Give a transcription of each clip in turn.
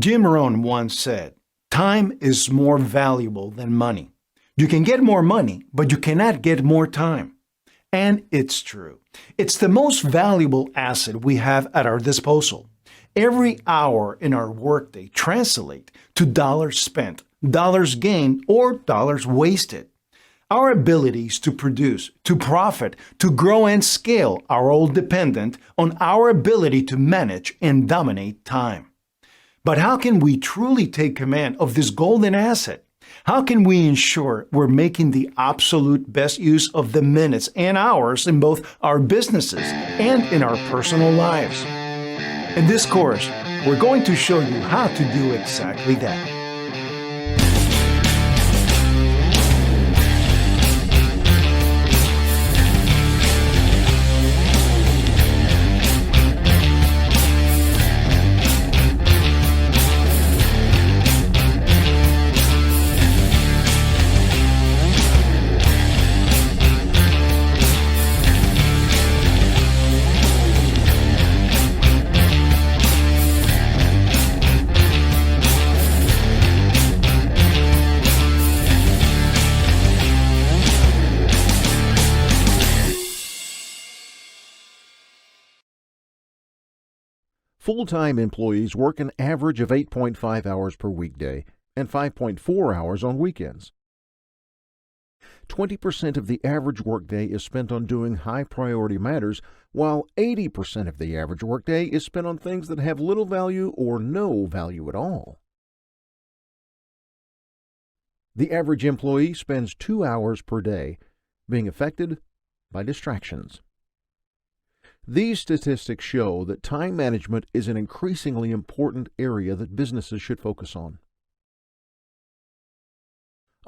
Jim Rohn once said, "Time is more valuable than money. You can get more money, but you cannot get more time." And it's true. It's the most valuable asset we have at our disposal. Every hour in our workday translates to dollars spent, dollars gained, or dollars wasted. Our abilities to produce, to profit, to grow and scale are all dependent on our ability to manage and dominate time. But how can we truly take command of this golden asset? How can we ensure we're making the absolute best use of the minutes and hours in both our businesses and in our personal lives? In this course, we're going to show you how to do exactly that. Full-time employees work an average of 8.5 hours per weekday and 5.4 hours on weekends. 20% of the average workday is spent on doing high-priority matters, while 80% of the average workday is spent on things that have little value or no value at all. The average employee spends 2 hours per day being affected by distractions. These statistics show that time management is an increasingly important area that businesses should focus on.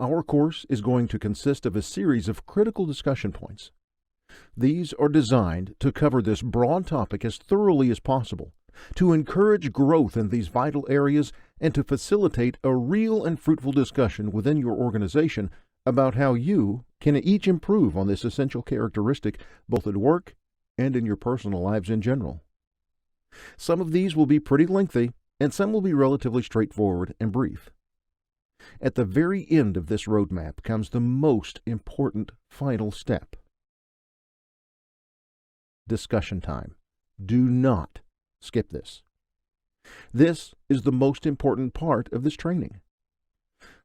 Our course is going to consist of a series of critical discussion points. These are designed to cover this broad topic as thoroughly as possible, to encourage growth in these vital areas, and to facilitate a real and fruitful discussion within your organization about how you can each improve on this essential characteristic both at work and in your personal lives in general. Some of these will be pretty lengthy, and some will be relatively straightforward and brief. At the very end of this roadmap comes the most important final step. Discussion time. Do not skip this. This is the most important part of this training.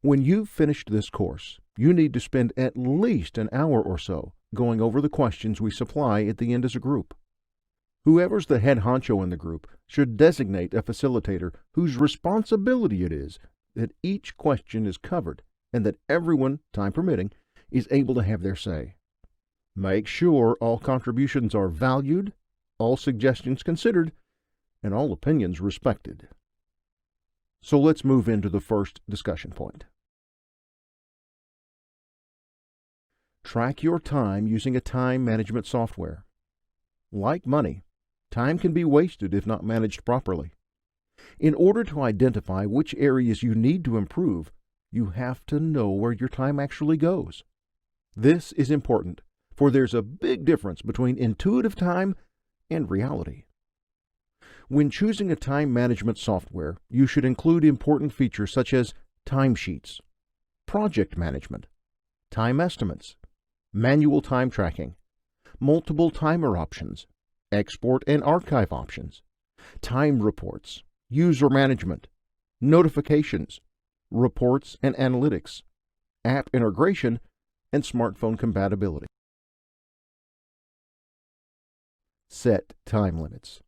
When you've finished this course, you need to spend at least an hour or so going over the questions we supply at the end as a group. Whoever's the head honcho in the group should designate a facilitator whose responsibility it is that each question is covered and that everyone, time permitting, is able to have their say. Make sure all contributions are valued, all suggestions considered, and all opinions respected. So let's move into the first discussion point. Track your time using a time management software. Like money, time can be wasted if not managed properly. In order to identify which areas you need to improve, you have to know where your time actually goes. This is important, for there's a big difference between intuitive time and reality. When choosing a time management software, you should include important features such as timesheets, project management, time estimates, manual time tracking, multiple timer options, export and archive options, time reports, user management, notifications, reports and analytics, app integration, and smartphone compatibility. Set time limits.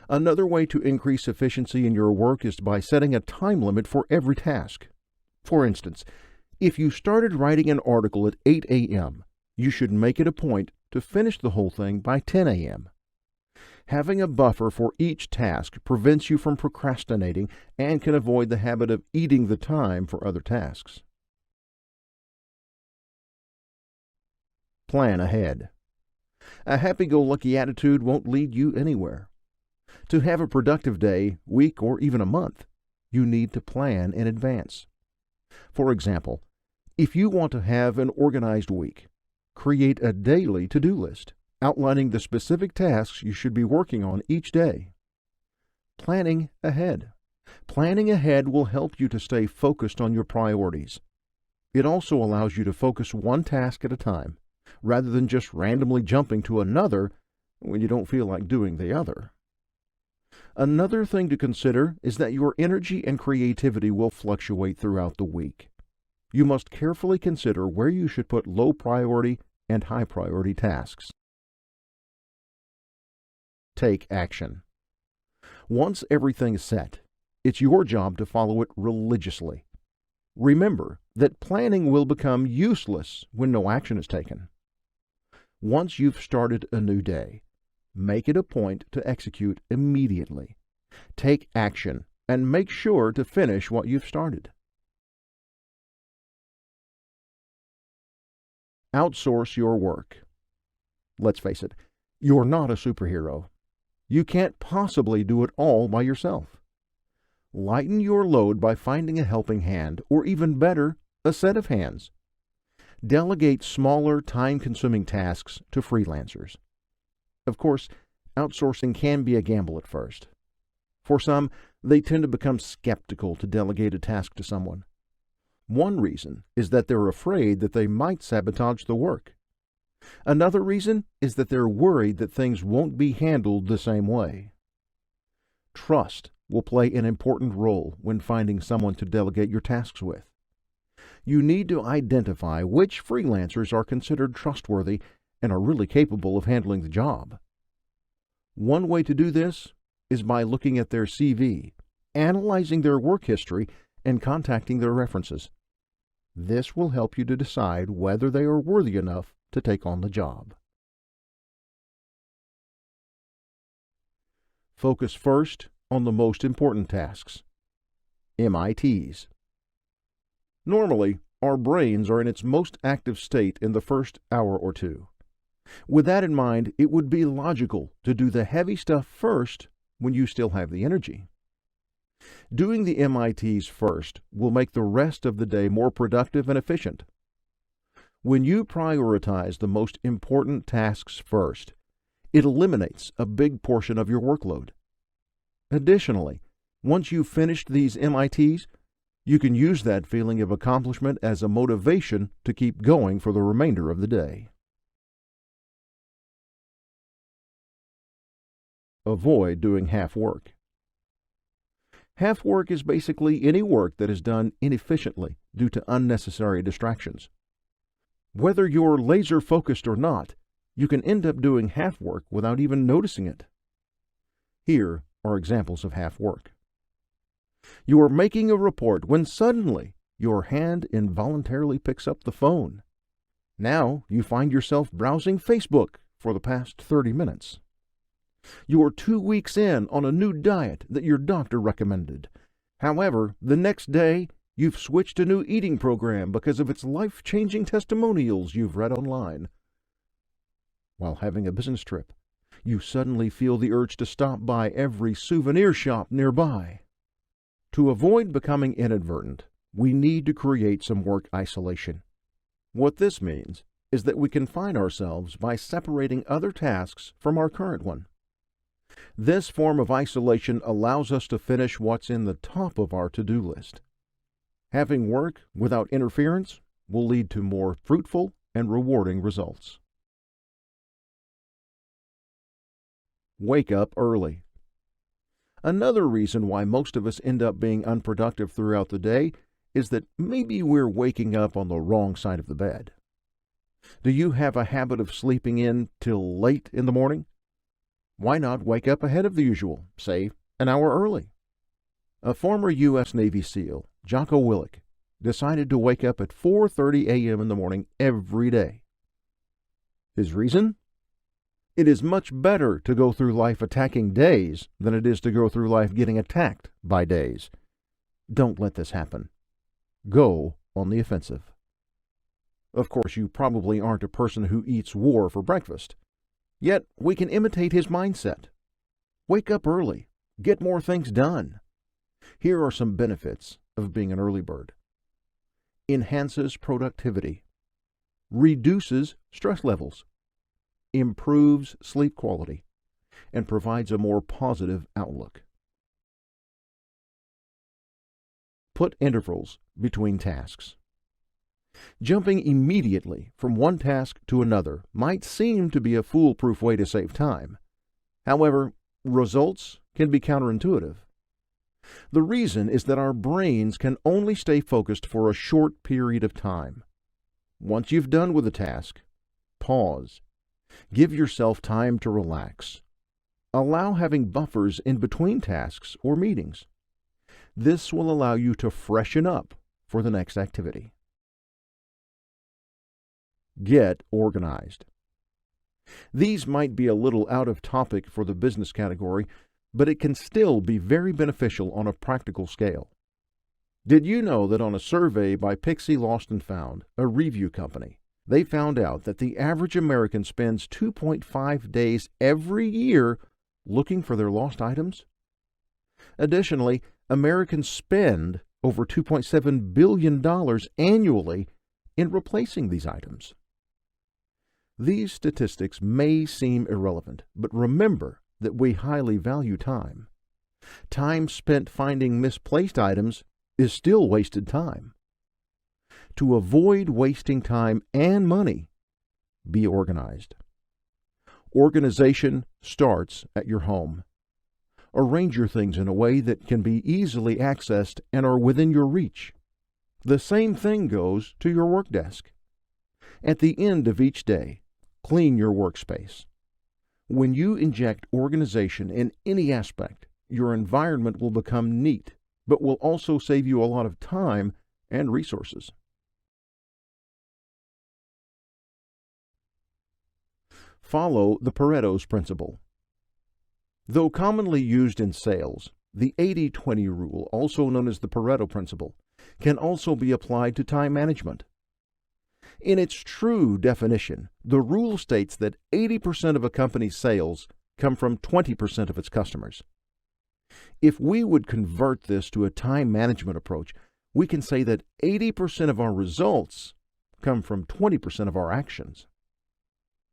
Another way to increase efficiency in your work is by setting a time limit for every task. For instance, if you started writing an article at 8 a.m., you should make it a point to finish the whole thing by 10 a.m. Having a buffer for each task prevents you from procrastinating and can avoid the habit of eating the time for other tasks. Plan ahead. A happy-go-lucky attitude won't lead you anywhere. To have a productive day, week, or even a month, you need to plan in advance. For example, if you want to have an organized week, create a daily to-do list outlining the specific tasks you should be working on each day. Planning ahead Planning ahead will help you to stay focused on your priorities. It also allows you to focus one task at a time, rather than just randomly jumping to another when you don't feel like doing the other. Another thing to consider is that your energy and creativity will fluctuate throughout the week. You must carefully consider where you should put low priority and high priority tasks. Take action. Once everything is set, it's your job to follow it religiously. Remember that planning will become useless when no action is taken. Once you've started a new day, make it a point to execute immediately. Take action and make sure to finish what you've started. Outsource your work. Let's face it, you're not a superhero. You can't possibly do it all by yourself. Lighten your load by finding a helping hand, or even better, a set of hands. Delegate smaller, time-consuming tasks to freelancers. Of course, outsourcing can be a gamble at first. For some, they tend to become skeptical to delegate a task to someone. One reason is that they're afraid that they might sabotage the work. Another reason is that they're worried that things won't be handled the same way. Trust will play an important role when finding someone to delegate your tasks with. You need to identify which freelancers are considered trustworthy and are really capable of handling the job. One way to do this is by looking at their CV, analyzing their work history, and contacting their references. This will help you to decide whether they are worthy enough to take on the job. Focus first on the most important tasks. MITs. Normally, our brains are in its most active state in the first hour or two. With that in mind, it would be logical to do the heavy stuff first when you still have the energy. Doing the MITs first will make the rest of the day more productive and efficient. When you prioritize the most important tasks first, it eliminates a big portion of your workload. Additionally, once you've finished these MITs, you can use that feeling of accomplishment as a motivation to keep going for the remainder of the day. Avoid doing half work. Half work is basically any work that is done inefficiently due to unnecessary distractions. Whether you're laser focused or not, you can end up doing half work without even noticing it. Here are examples of half work. You are making a report when suddenly your hand involuntarily picks up the phone. Now you find yourself browsing Facebook for the past 30 minutes. You are 2 weeks in on a new diet that your doctor recommended. However, the next day, you've switched to a new eating program because of its life-changing testimonials you've read online. While having a business trip, you suddenly feel the urge to stop by every souvenir shop nearby. To avoid becoming inadvertent, we need to create some work isolation. What this means is that we confine ourselves by separating other tasks from our current one. This form of isolation allows us to finish what's in the top of our to-do list. Having work without interference will lead to more fruitful and rewarding results. Wake up early. Another reason why most of us end up being unproductive throughout the day is that maybe we're waking up on the wrong side of the bed. Do you have a habit of sleeping in till late in the morning? Why not wake up ahead of the usual, say an hour early? A former U.S. Navy SEAL, Jocko Willink, decided to wake up at 4:30 a.m. in the morning every day. His reason? It is much better to go through life attacking days than it is to go through life getting attacked by days. Don't let this happen. Go on the offensive. Of course, you probably aren't a person who eats war for breakfast. Yet, we can imitate his mindset. Wake up early. Get more things done. Here are some benefits of being an early bird. Enhances productivity. Reduces stress levels. Improves sleep quality. And provides a more positive outlook. put intervals between tasks. Jumping immediately from one task to another might seem to be a foolproof way to save time. However, results can be counterintuitive. The reason is that our brains can only stay focused for a short period of time. Once you've done with a task, pause. Give yourself time to relax. Allow having buffers in between tasks or meetings. This will allow you to freshen up for the next activity. Get organized. These might be a little out of topic for the business category, but it can still be very beneficial on a practical scale. Did you know that on a survey by Pixie Lost and Found, a review company, they found out that the average American spends 2.5 days every year looking for their lost items? Additionally, Americans spend over $2.7 billion annually in replacing these items. These statistics may seem irrelevant, but remember that we highly value time. Time spent finding misplaced items is still wasted time. To avoid wasting time and money, be organized. Organization starts at your home. Arrange your things in a way that can be easily accessed and are within your reach. The same thing goes to your work desk. At the end of each day, clean your workspace. When you inject organization in any aspect, your environment will become neat, but will also save you a lot of time and resources. Follow the Pareto's principle. Though commonly used in sales, the 80-20 rule, also known as the Pareto principle, can also be applied to time management. In its true definition, the rule states that 80% of a company's sales come from 20% of its customers. If we would convert this to a time management approach, we can say that 80% of our results come from 20% of our actions.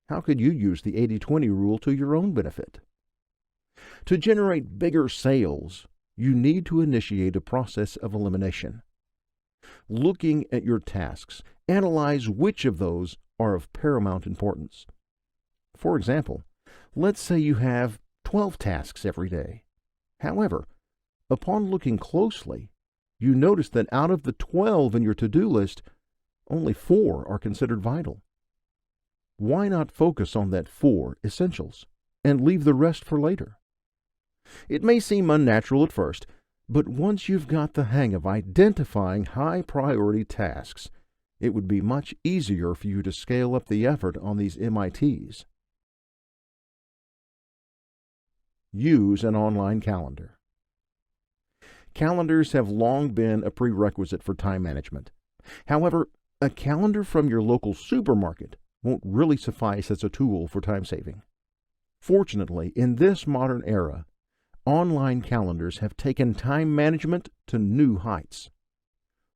How could you use the 80-20 rule to your own benefit? To generate bigger sales, you need to initiate a process of elimination. Looking at your tasks, analyze which of those are of paramount importance. For example, let's say you have 12 tasks every day. However, upon looking closely, you notice that out of the 12 in your to-do list, only 4 are considered vital. Why not focus on that 4 essentials and leave the rest for later? It may seem unnatural at first, but once you've got the hang of identifying high-priority tasks, it would be much easier for you to scale up the effort on these MITs. Use an online calendar. Calendars have long been a prerequisite for time management. However, a calendar from your local supermarket won't really suffice as a tool for time saving. Fortunately, in this modern era, online calendars have taken time management to new heights.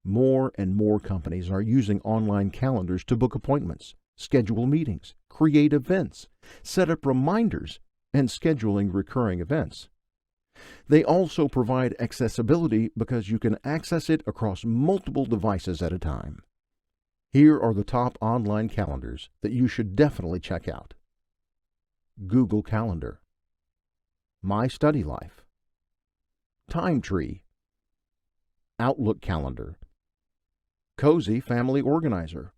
More and more companies are using online calendars to book appointments, schedule meetings, create events, set up reminders, and scheduling recurring events. They also provide accessibility because you can access it across multiple devices at a time. Here are the top online calendars that you should definitely check out. Google Calendar, My Study Life, TimeTree, Outlook Calendar, Cozy Family Organizer,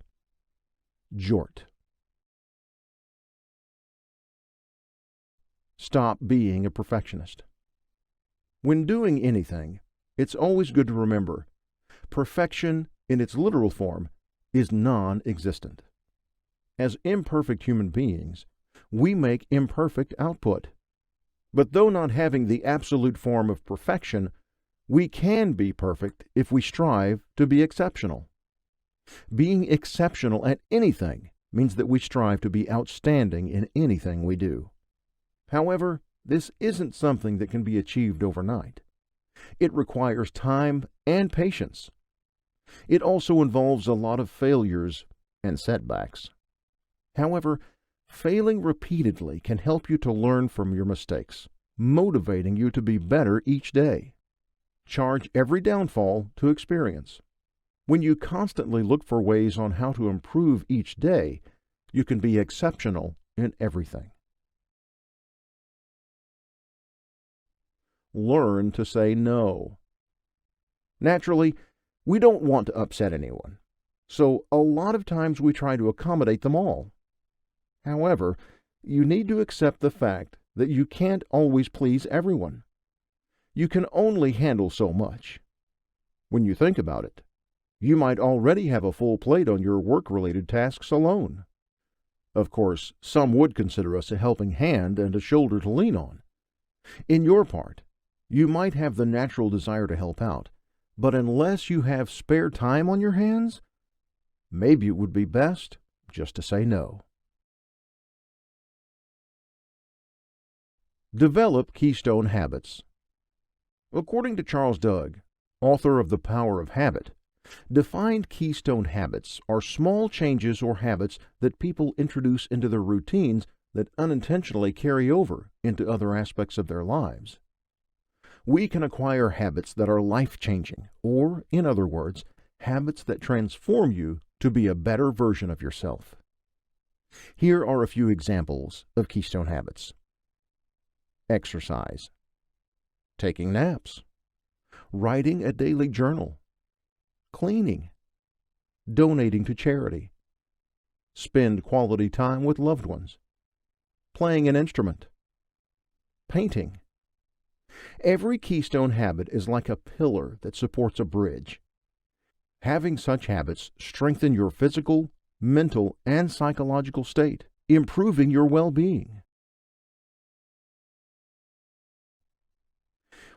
Jort. Stop being a perfectionist. When doing anything, it's always good to remember, perfection in its literal form is non-existent. As imperfect human beings, we make imperfect output. But though not having the absolute form of perfection, we can be perfect if we strive to be exceptional. Being exceptional at anything means that we strive to be outstanding in anything we do. However, this isn't something that can be achieved overnight. It requires time and patience. It also involves a lot of failures and setbacks. However, failing repeatedly can help you to learn from your mistakes, motivating you to be better each day. Charge every downfall to experience. When you constantly look for ways on how to improve each day, you can be exceptional in everything. Learn to say no. Naturally, we don't want to upset anyone, so a lot of times we try to accommodate them all. However, you need to accept the fact that you can't always please everyone. You can only handle so much. When you think about it, you might already have a full plate on your work-related tasks alone. Of course, some would consider us a helping hand and a shoulder to lean on. In your part, you might have the natural desire to help out, but unless you have spare time on your hands, maybe it would be best just to say no. Develop keystone habits. According to Charles Duhigg, author of The Power of Habit, defined keystone habits are small changes or habits that people introduce into their routines that unintentionally carry over into other aspects of their lives. We can acquire habits that are life-changing, or, in other words, habits that transform you to be a better version of yourself. Here are a few examples of keystone habits. Exercise, taking naps, writing a daily journal, cleaning, donating to charity, spend quality time with loved ones, playing an instrument, painting. Every keystone habit is like a pillar that supports a bridge. Having such habits strengthen your physical, mental, and psychological state, improving your well-being.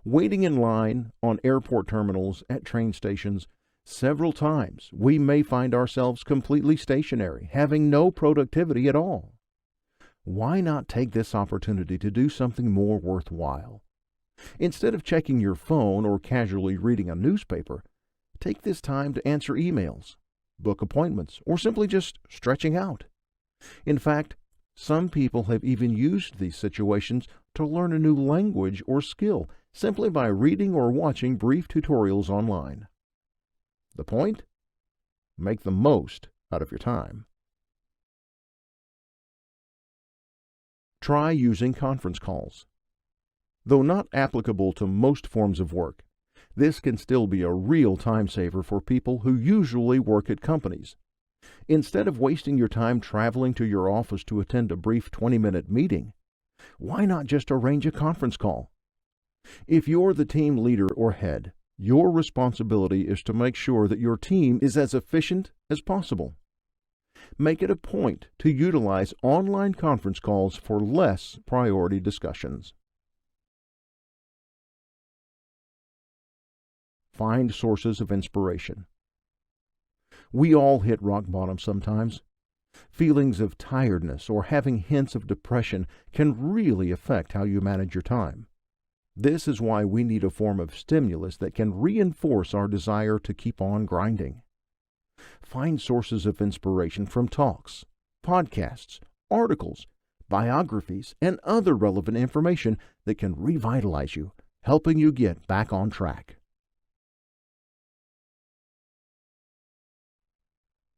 Waiting in line on airport terminals, at train stations, several times we may find ourselves completely stationary, having no productivity at all. Why not take this opportunity to do something more worthwhile? Instead of checking your phone or casually reading a newspaper, take this time to answer emails, book appointments, or simply just stretching out. In fact, some people have even used these situations to learn a new language or skill simply by reading or watching brief tutorials online. The point? Make the most out of your time. Try using conference calls. Though not applicable to most forms of work, this can still be a real time saver for people who usually work at companies. Instead of wasting your time traveling to your office to attend a brief 20-minute meeting, why not just arrange a conference call? If you're the team leader or head, your responsibility is to make sure that your team is as efficient as possible. Make it a point to utilize online conference calls for less priority discussions. Find sources of inspiration. We all hit rock bottom sometimes. Feelings of tiredness or having hints of depression can really affect how you manage your time. This is why we need a form of stimulus that can reinforce our desire to keep on grinding. Find sources of inspiration from talks, podcasts, articles, biographies, and other relevant information that can revitalize you, helping you get back on track.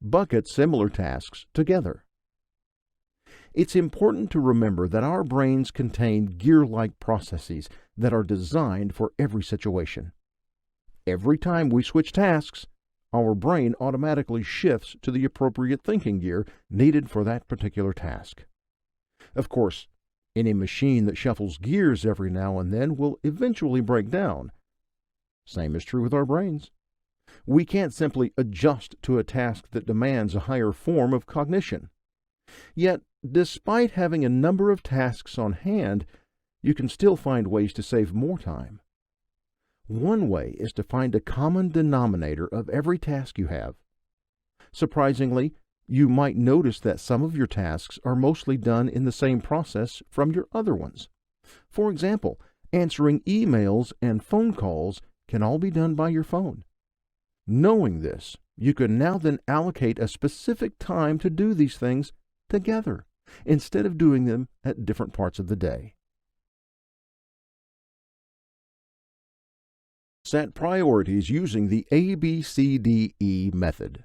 Bucket similar tasks together. It's important to remember that our brains contain gear-like processes that are designed for every situation. Every time we switch tasks, our brain automatically shifts to the appropriate thinking gear needed for that particular task. Of course, any machine that shuffles gears every now and then will eventually break down. Same is true with our brains. We can't simply adjust to a task that demands a higher form of cognition. Yet, despite having a number of tasks on hand, you can still find ways to save more time. One way is to find a common denominator of every task you have. Surprisingly, you might notice that some of your tasks are mostly done in the same process from your other ones. For example, answering emails and phone calls can all be done by your phone. Knowing this, you can now then allocate a specific time to do these things together, instead of doing them at different parts of the day. Set priorities using the ABCDE method.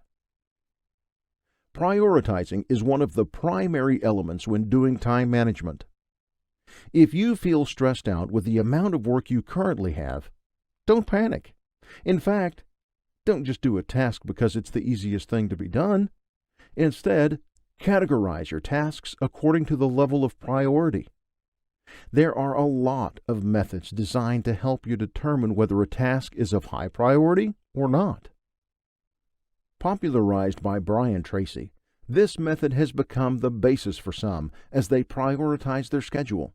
Prioritizing is one of the primary elements when doing time management. If you feel stressed out with the amount of work you currently have, don't panic. In fact, don't just do a task because it's the easiest thing to be done. Instead, categorize your tasks according to the level of priority. There are a lot of methods designed to help you determine whether a task is of high priority or not. Popularized by Brian Tracy, this method has become the basis for some as they prioritize their schedule.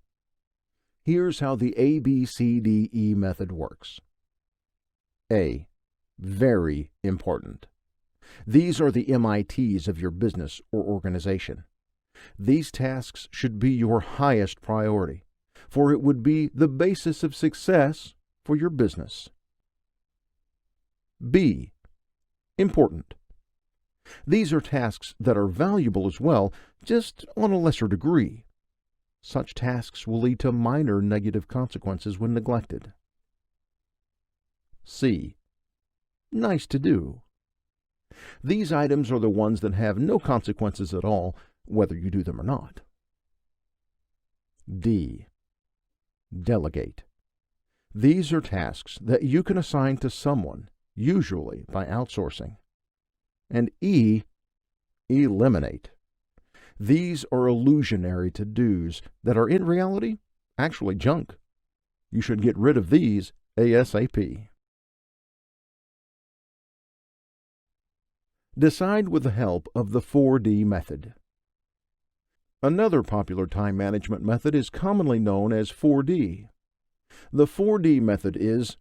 Here's how the ABCDE method works. A. Very important. These are the MITs of your business or organization. These tasks should be your highest priority, for it would be the basis of success for your business. B. Important. These are tasks that are valuable as well, just on a lesser degree. Such tasks will lead to minor negative consequences when neglected. C. Nice to do. These items are the ones that have no consequences at all, whether you do them or not. D. Delegate. These are tasks that you can assign to someone, usually by outsourcing. And E. Eliminate. These are illusionary to-dos that are in reality actually junk. You should get rid of these ASAP. Decide with the help of the 4D method. Another popular time management method is commonly known as 4D. The 4D method is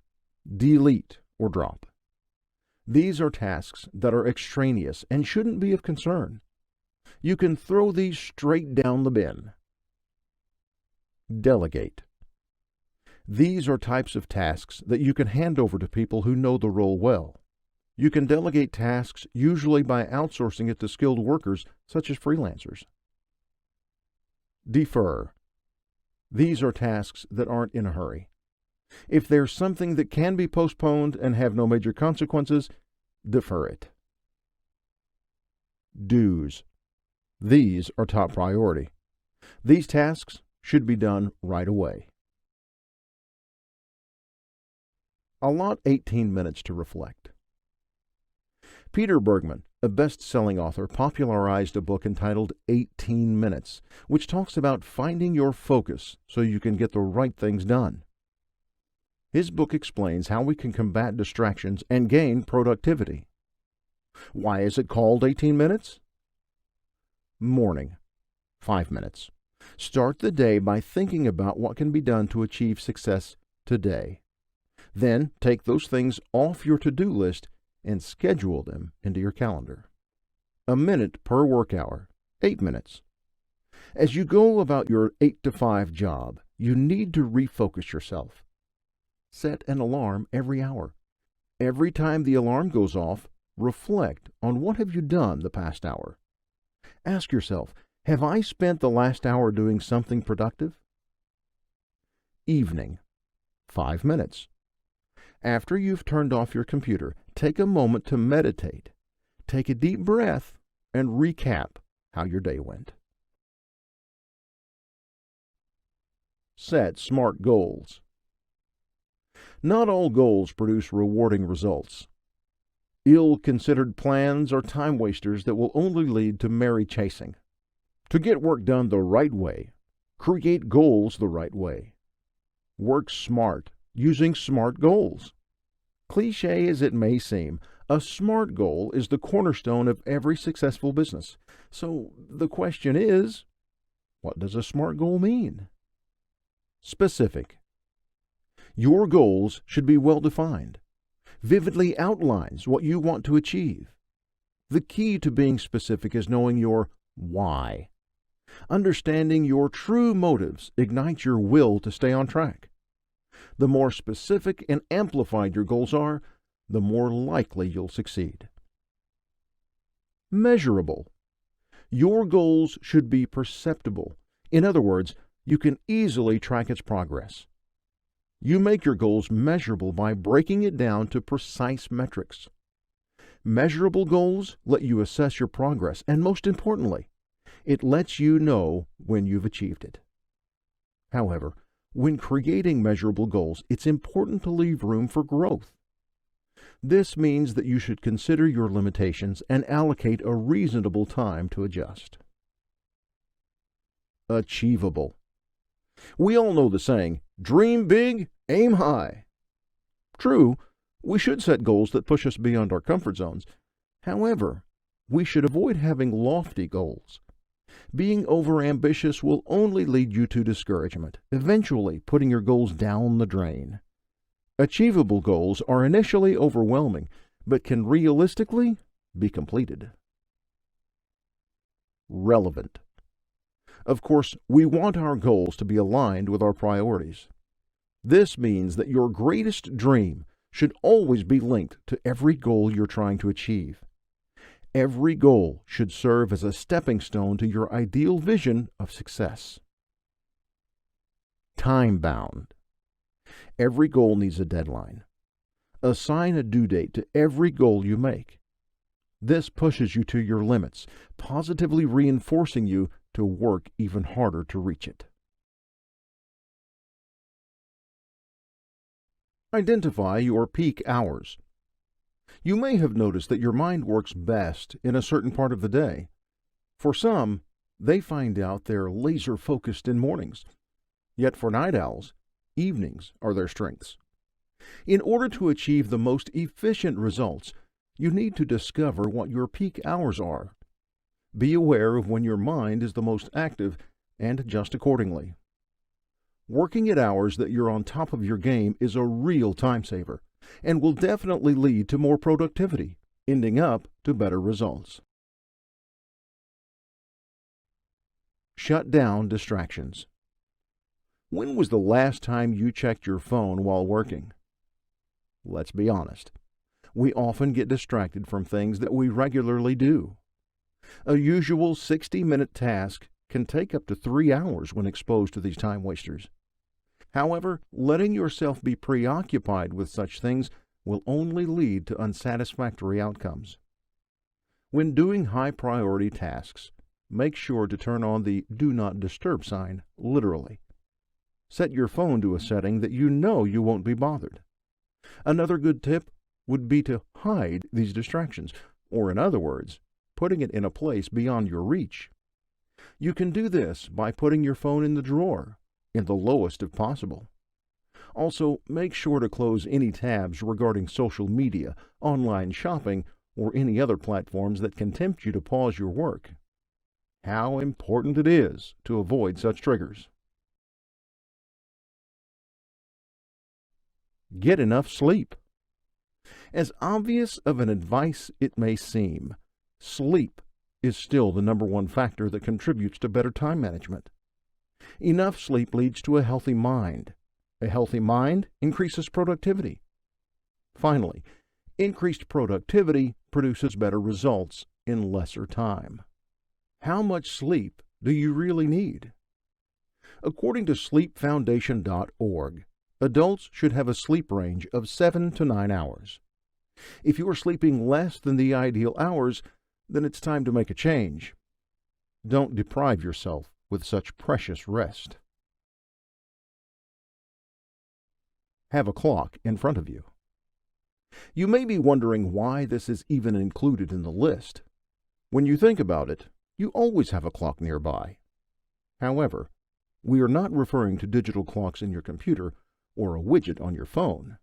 delete or drop. These are tasks that are extraneous and shouldn't be of concern. You can throw these straight down the bin. Delegate. These are types of tasks that you can hand over to people who know the role well. You can delegate tasks usually by outsourcing it to skilled workers such as freelancers. Defer. These are tasks that aren't in a hurry. If there's something that can be postponed and have no major consequences, defer it. Do's. These are top priority. These tasks should be done right away. Allot 18 minutes to reflect. Peter Bergman, a best-selling author, popularized a book entitled 18 Minutes, which talks about finding your focus so you can get the right things done. His book explains how we can combat distractions and gain productivity. Why is it called 18 minutes? Morning, 5 minutes. Start the day by thinking about what can be done to achieve success today. Then take those things off your to-do list and schedule them into your calendar. A minute per work hour, 8 minutes. As you go about your 8 to 5 job, you need to refocus yourself. Set an alarm every hour. Every time the alarm goes off, reflect on what have you done the past hour. Ask yourself, have I spent the last hour doing something productive? Evening, 5 minutes. After you've turned off your computer, take a moment to meditate. Take a deep breath and recap how your day went. Set SMART goals. Not all goals produce rewarding results. Ill-considered plans are time wasters that will only lead to merry chasing. To get work done the right way, create goals the right way. Work smart, using SMART goals. Cliché as it may seem, a SMART goal is the cornerstone of every successful business. So the question is, what does a SMART goal mean? Specific. Your goals should be well defined. Vividly outlines what you want to achieve. The key to being specific is knowing your why. Understanding your true motives ignites your will to stay on track. The more specific and amplified your goals are, the more likely you'll succeed. Measurable. Your goals should be perceptible. In other words, you can easily track its progress. You make your goals measurable by breaking it down to precise metrics. Measurable goals let you assess your progress, and most importantly, it lets you know when you've achieved it. However, when creating measurable goals, it's important to leave room for growth. This means that you should consider your limitations and allocate a reasonable time to adjust. Achievable. We all know the saying, dream big, aim high. True, we should set goals that push us beyond our comfort zones. However, we should avoid having lofty goals. Being overambitious will only lead you to discouragement, eventually putting your goals down the drain. Achievable goals are initially overwhelming, but can realistically be completed. Relevant. Of course, we want our goals to be aligned with our priorities. This means that your greatest dream should always be linked to every goal you're trying to achieve. Every goal should serve as a stepping stone to your ideal vision of success. Time-bound. Every goal needs a deadline. Assign a due date to every goal you make. This pushes you to your limits, positively reinforcing you to work even harder to reach it. Identify your peak hours. You may have noticed that your mind works best in a certain part of the day. For some, they find out they're laser-focused in mornings. Yet for night owls, evenings are their strengths. In order to achieve the most efficient results, you need to discover what your peak hours are. Be aware of when your mind is the most active and adjust accordingly. Working at hours that you're on top of your game is a real time saver and will definitely lead to more productivity, ending up to better results. Shut down distractions. When was the last time you checked your phone while working? Let's be honest. We often get distracted from things that we regularly do. A usual 60-minute task can take up to 3 hours when exposed to these time wasters. However, letting yourself be preoccupied with such things will only lead to unsatisfactory outcomes. When doing high-priority tasks, make sure to turn on the Do Not Disturb sign literally. Set your phone to a setting that you know you won't be bothered. Another good tip would be to hide these distractions, or in other words, putting it in a place beyond your reach. You can do this by putting your phone in the drawer, in the lowest if possible. Also, make sure to close any tabs regarding social media, online shopping, or any other platforms that can tempt you to pause your work. How important it is to avoid such triggers. Get enough sleep. As obvious of an advice it may seem, sleep is still the #1 factor that contributes to better time management. Enough sleep leads to a healthy mind. A healthy mind increases productivity. Finally, increased productivity produces better results in lesser time. How much sleep do you really need? According to sleepfoundation.org, adults should have a sleep range of 7 to 9 hours. If you are sleeping less than the ideal hours, then it's time to make a change. Don't deprive yourself with such precious rest. Have a clock in front of you. You may be wondering why this is even included in the list. When you think about it, you always have a clock nearby. However, we are not referring to digital clocks in your computer or a widget on your phone.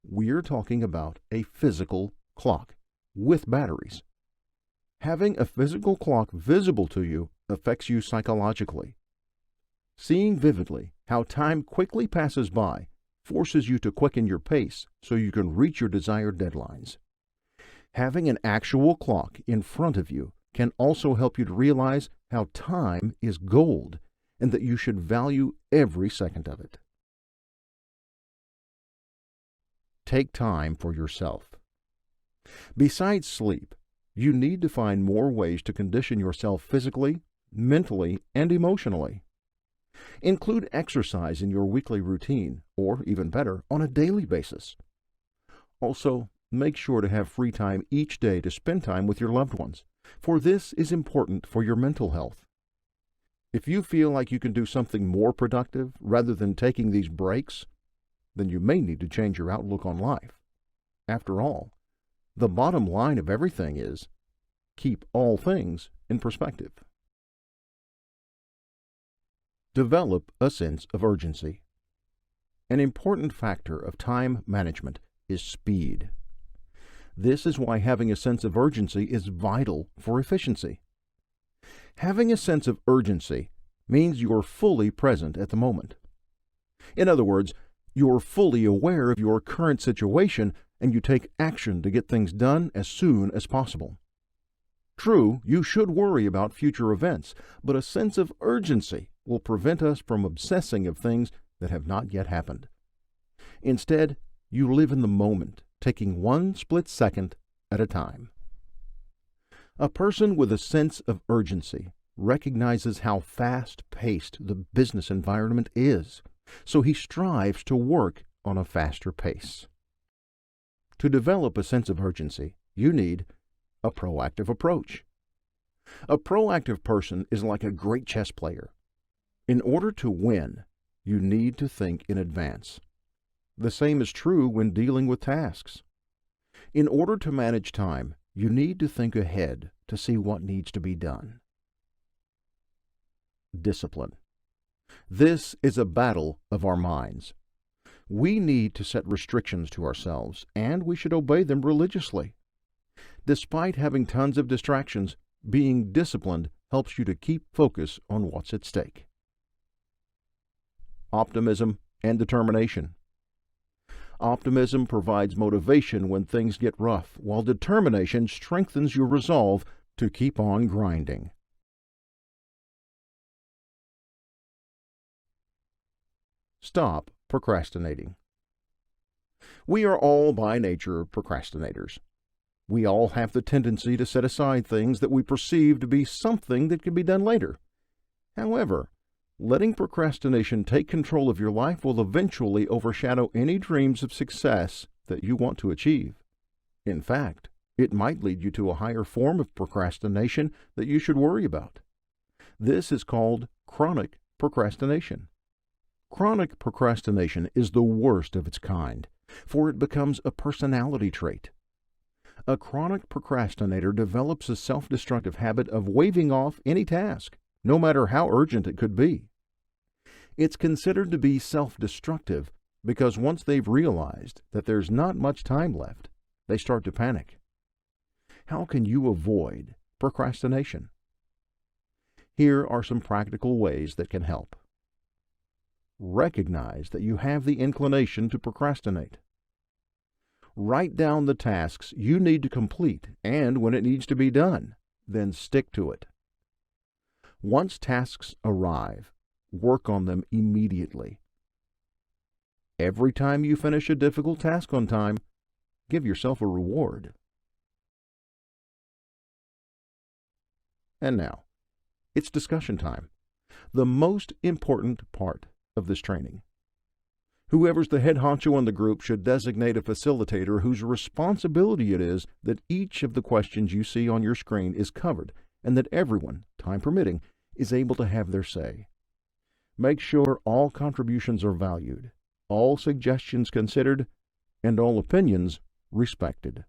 We're talking about a physical clock with batteries. Having a physical clock visible to you affects you psychologically. Seeing vividly how time quickly passes by forces you to quicken your pace so you can reach your desired deadlines. Having an actual clock in front of you can also help you to realize how time is gold and that you should value every second of it. Take time for yourself. Besides sleep, you need to find more ways to condition yourself physically, mentally, and emotionally. Include exercise in your weekly routine, or even better, on a daily basis. Also, make sure to have free time each day to spend time with your loved ones, for this is important for your mental health. If you feel like you can do something more productive rather than taking these breaks, then you may need to change your outlook on life. After all, the bottom line of everything is keep all things in perspective. Develop a sense of urgency. An important factor of time management is speed. This is why having a sense of urgency is vital for efficiency. Having a sense of urgency means you're fully present at the moment. In other words, you're fully aware of your current situation and you take action to get things done as soon as possible. True, you should worry about future events, but a sense of urgency will prevent us from obsessing of things that have not yet happened. Instead, you live in the moment, taking one split second at a time. A person with a sense of urgency recognizes how fast-paced the business environment is, so he strives to work on a faster pace. To develop a sense of urgency, you need a proactive approach. A proactive person is like a great chess player. In order to win, you need to think in advance. The same is true when dealing with tasks. In order to manage time, you need to think ahead to see what needs to be done. Discipline. This is a battle of our minds. We need to set restrictions to ourselves, and we should obey them religiously. Despite having tons of distractions, being disciplined helps you to keep focus on what's at stake. Optimism and determination. Optimism provides motivation when things get rough, while determination strengthens your resolve to keep on grinding. Stop procrastinating. We are all by nature procrastinators. We all have the tendency to set aside things that we perceive to be something that can be done later. However, letting procrastination take control of your life will eventually overshadow any dreams of success that you want to achieve. In fact, it might lead you to a higher form of procrastination that you should worry about. This is called chronic procrastination. Chronic procrastination is the worst of its kind, for it becomes a personality trait. A chronic procrastinator develops a self-destructive habit of waving off any task, no matter how urgent it could be. It's considered to be self-destructive because once they've realized that there's not much time left, they start to panic. How can you avoid procrastination? Here are some practical ways that can help. Recognize that you have the inclination to procrastinate. Write down the tasks you need to complete and when it needs to be done, then stick to it. Once tasks arrive, work on them immediately. Every time you finish a difficult task on time, give yourself a reward. And now, it's discussion time, the most important part of this training. Whoever's the head honcho in the group should designate a facilitator whose responsibility it is that each of the questions you see on your screen is covered and that everyone, time permitting, is able to have their say. Make sure all contributions are valued, all suggestions considered, and all opinions respected.